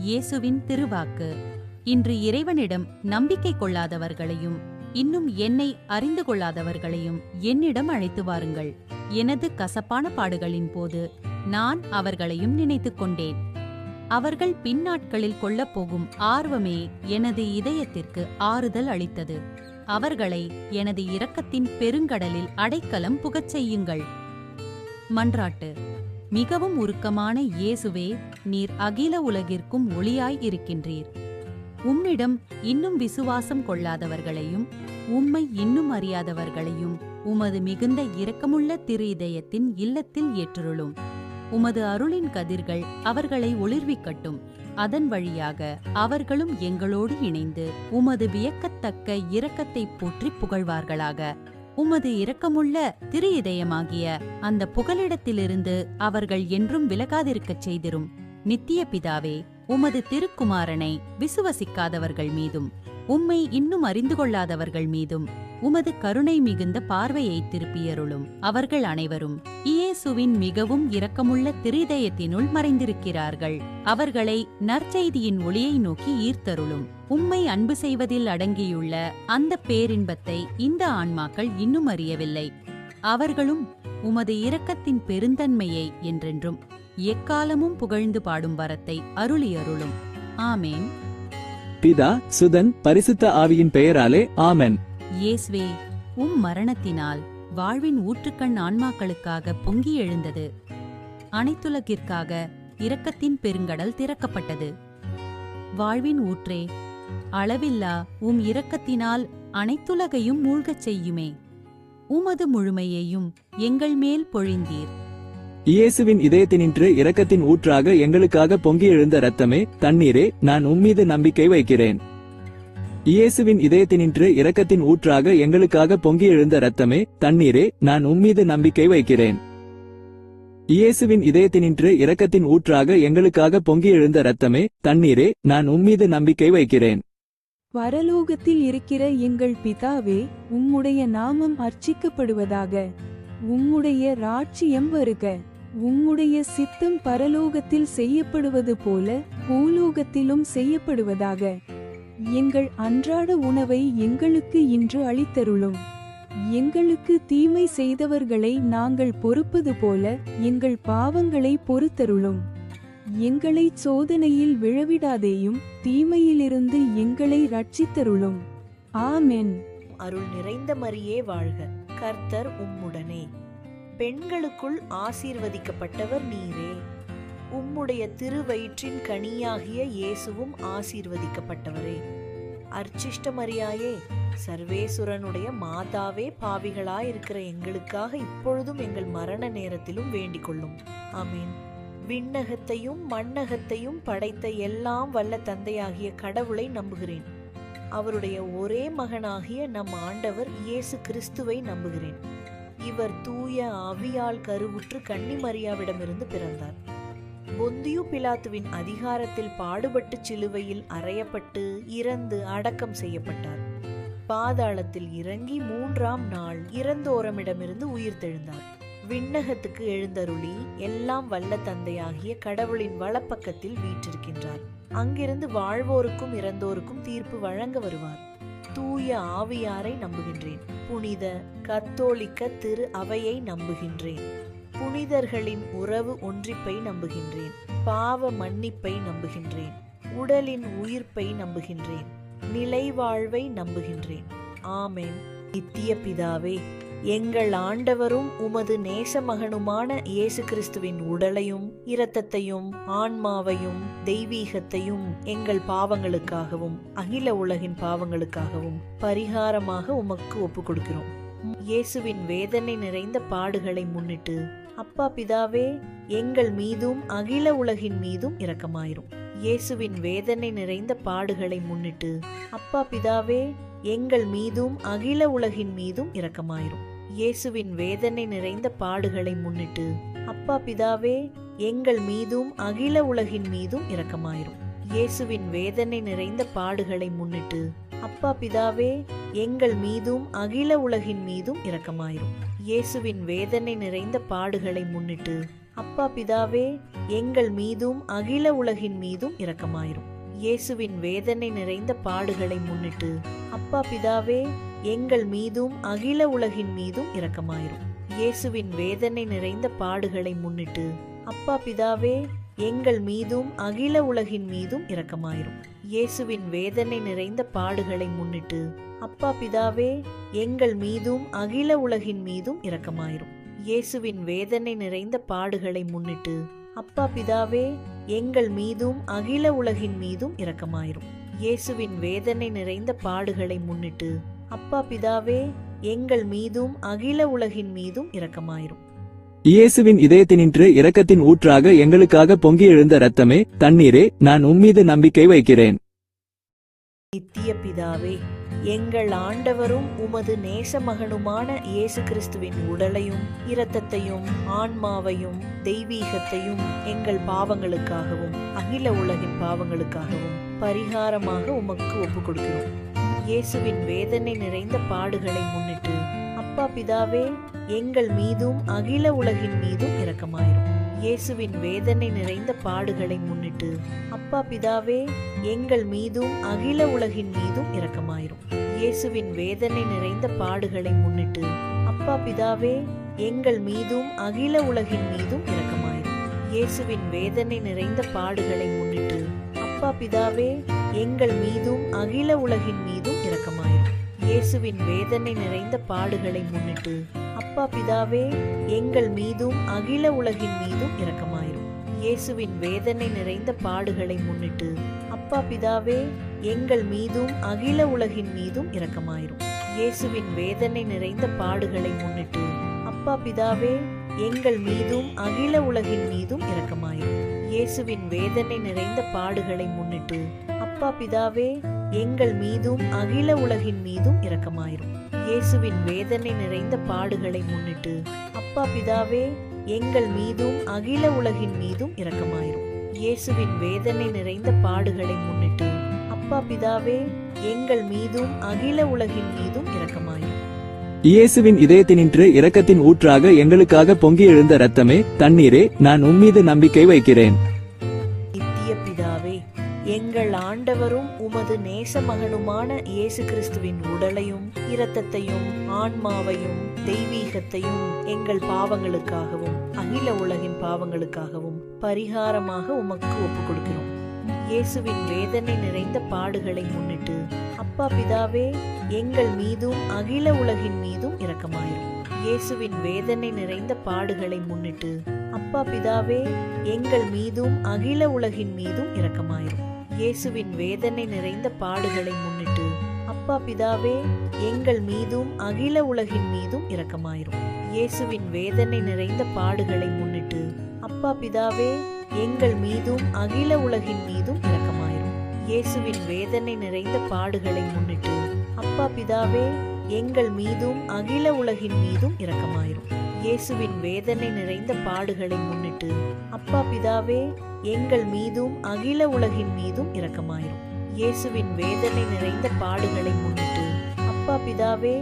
இயேசுவின் திருவாக்கு. இன்று இறைவனிடம் நம்பிக்கை கொள்ளாதவர்களையும் இன்னும் என்னை அறிந்து கொள்ளாதவர்களையும் என்னிடம் அழைத்து வாருங்கள். எனது கசப்பான பாடுகளின் போது நான் அவர்களையும் நினைத்துக் கொண்டேன். அவர்கள் பின்னாட்களில் கொள்ளப்போகும் ஆர்வமே எனது இதயத்திற்கு ஆறுதல் அளித்தது. அவர்களை எனது இரக்கத்தின் பெருங்கடலில் அடைக்கலம் புகச் செய்யுங்கள். மன்றாட்டு. மிகவும் உருக்கமான இயேசுவே, நீர் அகில உலகிற்கும் ஒளியாய் இருக்கின்றீர். உம்மிடம் இன்னும் விசுவாசம் கொள்ளாதவர்களையும் உம்மை இன்னும் அறியாதவர்களையும் உமது மிகுந்த இரக்கமுள்ள திரு இதயத்தின் இல்லத்தில் ஏற்றுருளும். உமது அருளின் கதிர்கள் அவர்களை ஒளிர்விக்கட்டும். அதன் வழியாக அவர்களும் எங்களோடு இணைந்து உமது வியக்கத்தக்க இரக்கத்தை போற்றி புகழ்வார்களாக. உமது இரக்கமுள்ள திரு இதயமாகிய அந்த புகலிடத்திலிருந்து அவர்கள் என்றும் விலகாதிருக்கச் செய்திரும். நித்திய பிதாவே, உமது திருக்குமாரனை விசுவசிக்காதவர்கள் மீதும் உம்மை இன்னும் அறிந்து கொள்ளாதவர்கள் மீதும் உமது கருணை மிகுந்த பார்வையை திருப்பியருளும். அவர்கள் அனைவரும் இயேசுவின் மிகவும் இரக்கமுள்ள திருதயத்தினுள் மறைந்திருக்கிறார்கள். அவர்களை நற்செய்தியின் ஒளியை நோக்கி ஈர்த்தருளும். உம்மை அன்பு செய்வதில் அடங்கியுள்ள அந்த பேரின்பத்தை இந்த ஆன்மாக்கள் இன்னும் அறியவில்லை. அவர்களும் உமது இரக்கத்தின் பெருந்தன்மையை என்றென்றும் எக்காலமும் புகழ்ந்து பாடும் வரத்தை அருளியருளும். ஆமேன். பிதா, சுதன், பரிசுத்த ஆவியின் பெயராலே ஆமென். இயேசுவே, மரணத்தினால் வாழ்வின் ஊற்றுக்கண் ஆன்மாக்களுக்காக பொங்கி எழுந்தது. அனைத்துலகிற்காக இரக்கத்தின் பெருங்கடல் திறக்கப்பட்டது. வாழ்வின் ஊற்றே, அளவில்லா இரக்கத்தினால் அனைத்துலகையும் மூழ்கச் செய்யுமே. உமது முழுமையையும் எங்கள் மேல் பொழிந்தீர். இயேசுவின் இதயத்தினின்று இரக்கத்தின் ஊற்றாக எங்களுக்காக பொங்கி எழுந்த இரத்தமே, தண்ணீரே, நான் உம்மீது நம்பிக்கை வைக்கிறேன். இயேசுவின் இதயத்தினின்று இரக்கத்தின் ஊற்றாக எங்களுக்காக பொங்கி எழுந்த இரத்தமே, தண்ணீரே, நான் உம்மீது நம்பிக்கை வைக்கிறேன். இயேசுவின் இதயத்தினின்று இரக்கத்தின் ஊற்றாக எங்களுக்காக பொங்கி எழுந்த இரத்தமே, தண்ணீரே, நான் உம்மீது நம்பிக்கை வைக்கிறேன். பரலோகத்தில் இருக்கிற எங்கள் பிதாவே, உம்முடைய நாமம் அர்ச்சிக்கப்படுவதாக. உம்முடைய ராஜ்யம் வருக. உம்முடைய சித்தம் பரலோகத்தில் செய்யப்படுவது போல பூலோகத்திலும் செய்யப்படுவதாக. எங்கள் அன்றாட உணவை எங்களுக்கு இன்று அளித்தருளும். எங்களுக்கு தீமை செய்தவர்களை நாங்கள் பொறுப்பது போல எங்கள் பாவங்களை பொறுத்தருளும். எங்களை சோதனையில் விழவிடாதேயும், தீமையிலிருந்து எங்களை ரட்சித்தருளும். ஆமென். அருள் நிறைந்த மரியே வாழ்க. கர்த்தர் உம்முடனே. பெண்களுக்குள் ஆசீர்வதிக்கப்பட்டவர் நீரே. உம்முடைய திருவயிற்றின் கனியாகிய இயேசுவும் ஆசீர்வதிக்கப்பட்டவரே. அர்ச்சிஷ்ட மரியாயே, சர்வேசுரனுடைய மாதாவே, பாவிகளாயிருக்கிற எங்களுக்காக இப்பொழுதும் எங்கள் மரண நேரத்திலும் வேண்டிக் கொள்ளும். ஆமீன். விண்ணகத்தையும் மண்ணகத்தையும் படைத்த எல்லாம் வல்ல தந்தையாகிய கடவுளை நம்புகிறேன். அவருடைய ஒரே மகனாகிய நம் ஆண்டவர் இயேசு கிறிஸ்துவை நம்புகிறேன். இவர் தூய ஆவியால் கருவுற்று கன்னி மரியாவிடமிருந்து பிறந்தார். பொந்தியு பிலாத்துவின் அதிகாரத்தில் பாடுபட்டு சிலுவையில் அறையப்பட்டு இறந்து அடக்கம் செய்யப்பட்டார். பாதாளத்தில் இறங்கி 3ஆம் நாள் இறந்தோரமிடமிருந்து உயிர்த்தெழுந்தார். விண்ணகத்துக்கு எழுந்தருளி எல்லாம் வல்ல தந்தையாகிய கடவுளின் வலப்பக்கத்தில் வீற்றிருக்கின்றார். அங்கிருந்து வாழ்வோருக்கும் இறந்தோருக்கும் தீர்ப்பு வழங்க வருவார். தூய ஆவியாரை நம்புகின்றேன். புனித கத்தோலிக்க திரு அவையை நம்புகின்றேன். புனிதர்களின் உறவு ஒன்றிப்பை நம்புகின்றேன். பாவ மன்னிப்பை நம்புகின்றேன். உடலின் உயிர்ப்பை நம்புகின்றேன். நிலை வாழ்வை நம்புகின்றேன். ஆமென். நித்திய பிதாவே, எங்கள் ஆண்டவரும் உமது நேசமகனுமான இயேசு கிறிஸ்துவின் உடலையும் இரத்தத்தையும் ஆன்மாவையும் தெய்வீகத்தையும் எங்கள் பாவங்களுக்காகவும் அகில உலகின் பாவங்களுக்காகவும் பரிகாரமாக உமக்கு ஒப்புக் கொடுக்கிறோம். இயேசுவின் வேதனை நிறைந்த பாடுகளை முன்னிட்டு அப்பா பிதாவே, எங்கள் மீதும் அகில உலகின் மீதும் இரக்கமாயிரும். இயேசுவின் வேதனை நிறைந்த பாடுகளை முன்னிட்டு அப்பா பிதாவே, எங்கள் மீதும் அகில உலகின் மீதும் இரக்கமாயிரும். இயேசுவின் வேதனை நிறைந்த பாடுகளை முன்னிட்டு அப்பா பிதாவே, எங்கள் மீதும் அகில உலகின் மீதும் இரக்கமாயிரும். இயேசுவின் வேதனை நிறைந்த பாடுகளை முன்னிட்டு அப்பா பிதாவே, எங்கள் மீதும் அகில உலகின் மீதும் இரக்கமாயிரும். இயேசுவின் வேதனை நிறைந்த பாடுகளை முன்னிட்டு அப்பா பிதாவே, எங்கள் மீதும் அகில உலகின் மீதும் இரக்கமாயிரும். இயேசுவின் வேதனை நிறைந்த பாடுகளை முன்னிட்டு அப்பா பிதாவே, எங்கள் மீதும் அகில உலகின் மீதும் இரக்கமாயிரும். இயேசுவின் வேதனை நிறைந்த பாடுகளை முன்னிட்டு அப்பா பிதாவே, எங்கள் மீதும் அகில உலகின் மீதும் இரக்கமாயிரும். இயேசுவின் வேதனை நிறைந்த பாடுகளை முன்னிட்டு அப்பா பிதாவே, எங்கள் மீதும் அகில உலகின் மீதும் இரக்கமாயிரும். இயேசுவின் வேதனை நிறைந்த பாடுகளை முன்னிட்டு அப்பா பிதாவே, எங்கள் மீதும் அகில உலகின் மீதும் இரக்கமாயிரும். இயேசுவின் வேதனை நிறைந்த பாடுகளை முன்னிட்டு அப்பா பிதாவே, எங்கள் மீதும் அகில உலகின் மீதும் இரக்கமாயிரும். இயேசுவின் இதயத்தினின்று இரக்கத்தின் ஊற்றாக எங்களுக்காக பொங்கி எழுந்த இரத்தமே, தண்ணீரே, நான் உம்மீது நம்பிக்கை வைக்கிறேன். நித்திய பிதாவே, எங்கள் ஆண்டவரும் உமது நேசமகனுமான இயேசு கிறிஸ்துவின் உடலையும் இரத்தத்தையும் ஆன்மாவையும் தெய்வீகத்தையும் எங்கள் பாவங்களுக்காகவும் அகில உலகின் பாவங்களுக்காகவும் பரிகாரமாக உமக்கு ஒப்புக் கொடுக்கிறோம். இயேசுவின் வேதனை நிறைந்த பாடுகளை முன்னிட்டு அப்பா பிதாவே, எங்கள் மீதும் அகில உலகின் மீதும் இரக்கமாயிரும். இயேசுவின் வேதனை நிறைந்த பாடுகளை முன்னிட்டு அப்பா பிதாவே, எங்கள் மீதும் அகில உலகின் மீதும் இரக்கமாயிரும். இயேசுவின் வேதனை நிறைந்த பாடுகளை முன்னிட்டு அப்பா பிதாவே, எங்கள் மீதும் அகில உலகின் மீதும் இரக்கமாயிரும். இயேசுவின் வேதனை நிறைந்த பாடுகளை முன்னிட்டு அப்பா பிதாவே, எங்கள் மீதும் அகில உலகின் மீதும் இரக்கமாயிரும். இயேசுவின் வேதனை நிறைந்த பாடுகளை முன்னிட்டு அப்பா பிதாவே, எங்கள் மீதும் அகில உலகின் மீதும் இரக்கமாயிரும். இயேசுவின் வேதனை நிறைந்த பாடுகளை முன்னிட்டு அப்பா பிதாவே, எங்கள் மீதும் அகில உலகின் மீதும் இரக்கமாயிரும். இயேசுவின் வேதனை நிறைந்த பாடுகளை முன்னிட்டு அப்பா பிதாவே, எங்கள் மீதும் அகில உலகின் மீதும் இரக்கமாயிரும். இயேசுவின் வேதனை நிறைந்த பாடுகளை முன்னிட்டு அப்பா பிதாவே, எங்கள் மீதும் அகில உலகின் மீதும் இரக்கமாயிரும். இயேசுவின் வேதனை நிறைந்த பாடுகளை முன்னிட்டு அப்பா பிதாவே, எங்கள் மீதும் அகில உலகின் மீதும் இரக்கமாயிரும். இயேசுவின் வேதனை நிறைந்த பாடுகளை முன்னிட்டு அப்பா பிதாவே, எங்கள் மீதும் அகில உலகின் மீதும் இரக்கமாயிரும். இயேசுவின் இதயத்தினின்று இரக்கத்தின் ஊற்றாக எங்களுக்காக பொங்கி எழுந்த இரத்தமே, தண்ணீரே, நான் உம்மீது நம்பிக்கை வைக்கிறேன். நித்திய பிதாவே, எங்கள் ஆண்டவரும் உமது நேசமகனுமான இயேசு கிறிஸ்துவின் உடலையும் இரத்தத்தையும் ஆன்மாவையும் தெய்வீகத்தையும் எங்கள் பாவங்களுக்காகவும் அகில உலகின் பாவங்களுக்காகவும் பரிகாரமாக உமக்கு ஒப்புக் கொடுக்கிறோம். இயேசுவின் வேதனை நிறைந்த பாடுகளை முன்னிட்டு அப்பா பிதாவே, எங்கள் மீதும் அகில உலகின் மீதும் இரக்கமாயிரும். இயேசுவின் வேதனை நிறைந்த பாடுகளை முன்னிட்டு அப்பா பிதாவே, எங்கள் மீதும் அகில உலகின் மீதும் இரக்கமாயிரும். இயேசுவின் வேதனை நிறைந்த பாடுகளை முன்னிட்டு அப்பா பிதாவே, எங்கள் மீதும் அகில உலகின் மீதும் இரக்கமாயிரும். இயேசுவின் வேதனை நிறைந்த பாடுகளை முன்னிட்டு அப்பா பிதாவே, எங்கள் மீதும் அகில உலகின் மீதும் இரக்கமாயிரும். இயேசுவின் வேதனை நிறைந்த பாடுகளை முன்னிட்டு அப்பா பிதாவே, எங்கள் மீதும் அகில உலகின் மீதும் இரக்கமாயிரும். இயேசுவின் வேதனை நிறைந்த பாடுகளை முன்னிட்டு அப்பா பிதாவே, எங்கள் மீதும் அகில உலகின் மீதும் இரக்கமாயிரும். இயேசுவின் வேதனை நிறைந்த பாடுகளை முன்னிட்டு அப்பா பிதாவே,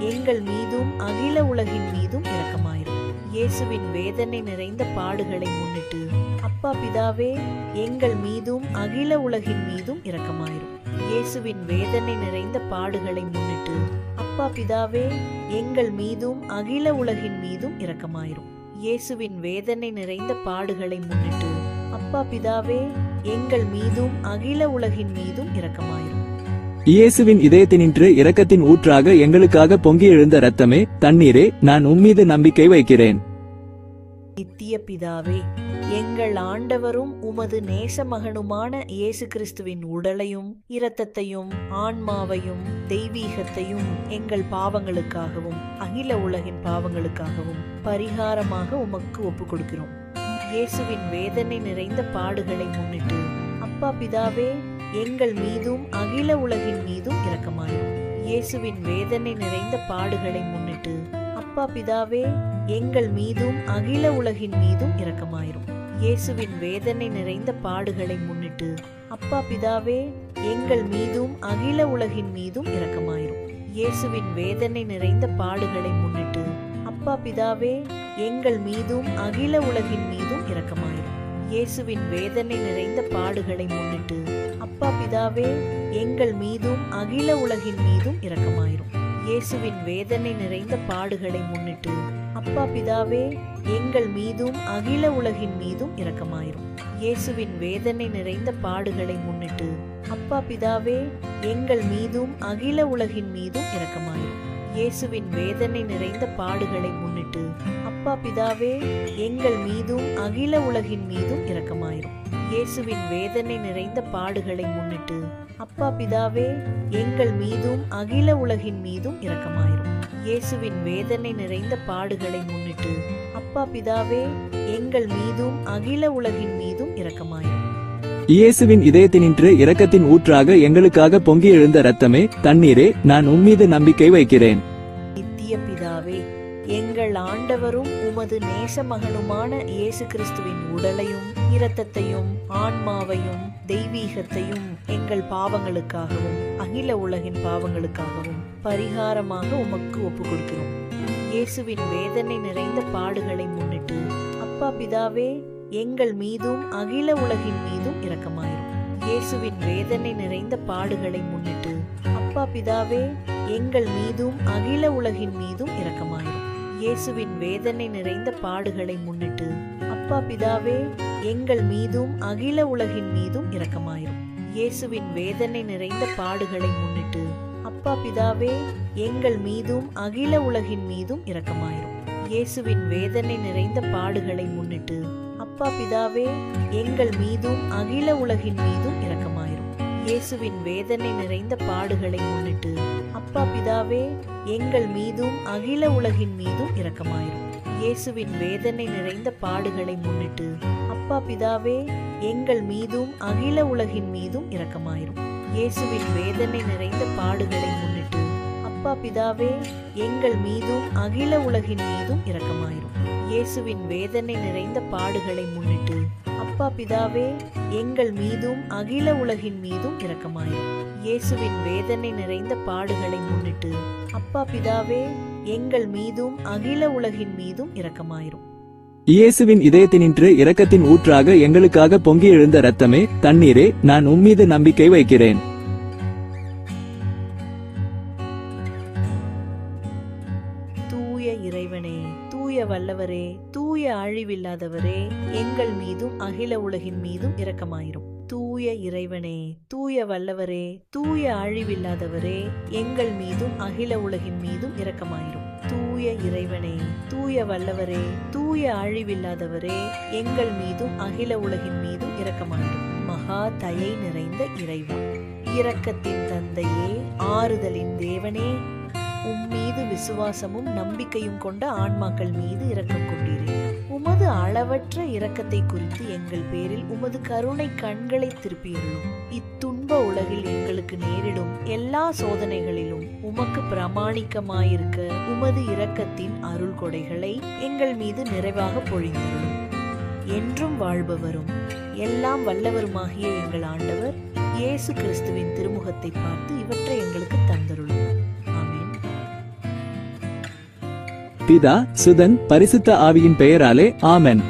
எங்கள் மீதும் அகில உலகின் மீதும் இரக்கமாயிரும். இயேசுவின் வேதனை நிறைந்த பாடுகளை முன்னிட்டு அப்பா பிதாவே, எங்கள் மீதும் அகில உலகின் மீதும் இரக்கமாயிரும். இயேசுவின் வேதனை நிறைந்த பாடுகளை முன்னிட்டு அப்பா பிதாவே, எங்கள் மீதும் அகில உலகின் மீதும் இரக்கமாயிரும். இயேசுவின் வேதனை நிறைந்த பாடுகளை முன்னிட்டு அப்பா பிதாவே, எங்கள் மீதும் அகில உலகின் மீதும் இரக்கமாயிரும். இயேசுவின் இதயத்தினின்று இரக்கத்தின் ஊற்றாக எங்களுக்காக பொங்கி எழுந்த இரத்தமே, தண்ணீரே, நான் உம்மீது நம்பிக்கை வைக்கிறேன். நித்திய பிதாவே, எங்கள் ஆண்டவரும் உமது நேசமகனுமான இயேசு கிறிஸ்துவின் உடலையும் இரத்தத்தையும் ஆன்மாவையும் தெய்வீகத்தையும் எங்கள் பாவங்களுக்காகவும் அகில உலகின் பாவங்களுக்காகவும் பரிகாரமாக உமக்கு ஒப்புக் கொடுக்கிறோம். இயேசுவின் வேதனை நிறைந்த பாடுகளை முன்னிட்டு அப்பா பிதாவே, எங்கள் மீதும் அகில உலகின் மீதும் இரக்கமாயிரும். இயேசுவின் வேதனை நிறைந்த பாடுகளை முன்னிட்டு அப்பா பிதாவே, எங்கள் மீதும் அகில உலகின் மீதும் இரக்கமாயிரும். இயேசுவின் வேதனை நிறைந்த பாடுகளை முன்னிட்டு அப்பா பிதாவே, எங்கள் மீதும் அகில உலகின் மீதும் இரக்கமாயிரும். இயேசுவின் வேதனை நிறைந்த பாடுகளை முன்னிட்டு அப்பா பிதாவே, எங்கள் மீதும் அகில உலகின் மீதும் இரக்கமாயிரும். இயேசுவின் வேதனை நிறைந்த பாடுகளை முன்னிட்டு அப்பா பிதாவே எங்கள் மீதும் அகில உலகின் மீதும் இரக்கமாயிரும். இயேசுவின் வேதனை நிறைந்த பாடுகளை முன்னிட்டு அப்பா பிதாவே எங்கள் மீதும் அகில உலகின் மீதும் இரக்கமாயிரும். இயேசுவின் வேதனை நிறைந்த பாடுகளை முன்னிட்டு அப்பா பிதாவே எங்கள் மீதும் அகில உலகின் மீதும் இரக்கமாயிரும். இயேசுவின் வேதனை நிறைந்த பாடுகளை முன்னிட்டு அப்பா பிதாவே எங்கள் மீதும் அகில உலகின் மீதும் இரக்கமாயிரும். இயேசுவின் வேதனை நிறைந்த பாடுகளை முன்னிட்டு அப்பா பிதாவே எங்கள் மீதும் அகில உலகின் மீதும் இரக்கமாயிரும். இயேசுவின் வேதனை நிறைந்த பாடுகளை முன்னிட்டு அப்பா பிதாவே எங்கள் மீதும் அகில உலகின் மீதும் இரக்கமாயிரும். இயேசுவின் இதயத்தினின்று இரக்கத்தின் ஊற்றாக எங்களுக்காக பொங்கி எழுந்த இரத்தமே, தண்ணீரே, நான் உம்மீது நம்பிக்கை வைக்கிறேன். நித்திய பிதாவே, எங்கள் ஆண்டவரும் உமது நேசமகனுமான இயேசு கிறிஸ்துவின் உடலையும் இரத்தத்தையும் ஆன்மாவையும் தெய்வீகத்தையும் எங்கள் பாவங்களுக்காகவும் அகில உலகின் பாவங்களுக்காகவும் பரிகாரமாக உமக்கு ஒப்புக் கொடுக்கிறோம். இயேசுவின் வேதனை நிறைந்த பாடுகளை முன்னிட்டு அப்பா பிதாவே எங்கள் மீதும் அகில உலகின் மீதும் இரக்கமாயிரும். இயேசுவின் வேதனை நிறைந்த பாடுகளை முன்னிட்டு அப்பா பிதாவே எங்கள் மீதும் அகில உலகின் மீதும் இரக்கமாயிரும். இயேசுவின் வேதனை நிறைந்த பாடுகளை முன்னிட்டு அப்பா பிதாவே எங்கள் மீதும் அகில உலகின் மீதும் இரக்கமாயிரும். இயேசுவின் வேதனை நிறைந்த பாடுகளை முன்னிட்டு அப்பா பிதாவே எங்கள் மீதும் அகில உலகின் மீதும் இரக்கமாயிரும். இயேசுவின் வேதனை நிறைந்த பாடுகளை முன்னிட்டு அப்பா பிதாவே எங்கள் மீதும் அகில உலகின் மீதும் இரக்கமாயிரும். இயேசுவின் வேதனை நிறைந்த பாடுகளை முன்னிட்டு அப்பா பிதாவே எங்கள் மீதும் அகில உலகின் மீதும் இரக்கமாயிரும். இயேசுவின் வேதனை நிறைந்த பாடுகளை முன்னிட்டு அப்பா பிதாவே எங்கள் மீதும் அகில உலகின் மீதும் இரக்கமாயிரும். இயேசுவின் வேதனை நிறைந்த பாடுகளை முன்னிட்டு அப்பா பிதாவே எங்கள் மீதும் அகில உலகின் மீதும் இரக்கமாயிரும். இயேசுவின் வேதனை நிறைந்த பாடுகளை முன்னிட்டு அப்பா பிதாவே எங்கள் மீதும் அகில உலகின் மீதும் இரக்கமாயிரும். இயேசுவின் வேதனை நிறைந்த பாடுகளை முன்னிட்டு அப்பா பிதாவே எங்கள் மீதும் அகில உலகின் மீதும் இரக்கமாயிரும். இயேசுவின் இதயத்தினின்று இரக்கத்தின் ஊற்றாக எங்களுக்காக பொங்கி எழுந்த இரத்தமே, தண்ணீரே, நான் உம்மீது நம்பிக்கை வைக்கிறேன். தூய இறைவனே, தூய வல்லவரே, தூய அழிவில்லாதவரே, எங்கள் மீதும் அகில உலகின் மீதும் இரக்கமாயிரும். தூய இறைவனே, தூய வல்லவரே, தூய அழிவில்லாதவரே, எங்கள் மீதும் அகில உலகின் மீதும் இரக்கமாயிரும். தூய இறைவனே, தூய வல்லவரே, தூய அழிவில்லாதவரே, எங்கள் மீதும் அகில உலகின் மீதும் இரக்கமாயிரும். மகா தயை நிறைந்த இறைவா, இரக்கத்தின் தந்தையே, ஆறுதலின் தேவனே, உம்மீது விசுவாசமும் நம்பிக்கையும் கொண்ட ஆன்மாக்கள் மீது இரக்கம் கொண்டீரே. உமது அளவற்ற இரக்கத்தை குறித்து எங்கள் பேரில் உமது கருணை கண்களை திருப்பியுள்ளோம். இத்துன்ப உலகில் எங்களுக்கு நேரிடும் எல்லா சோதனைகளிலும் உமக்கு பிரமாணிக்கமாயிருக்க உமது இரக்கத்தின் அருள் கொடைகளை எங்கள் மீது நிறைவாக பொழிந்துள்ளோம். என்றும் வாழ்பவரும் எல்லாம் வல்லவருமாகிய எங்கள் ஆண்டவர் இயேசு கிறிஸ்துவின் திருமுகத்தை பார்த்து இவற்றை எங்களுக்கு தந்தருளும். பிதா, சுதன், பரிசுத்த ஆவியின் பெயராலே ஆமென்.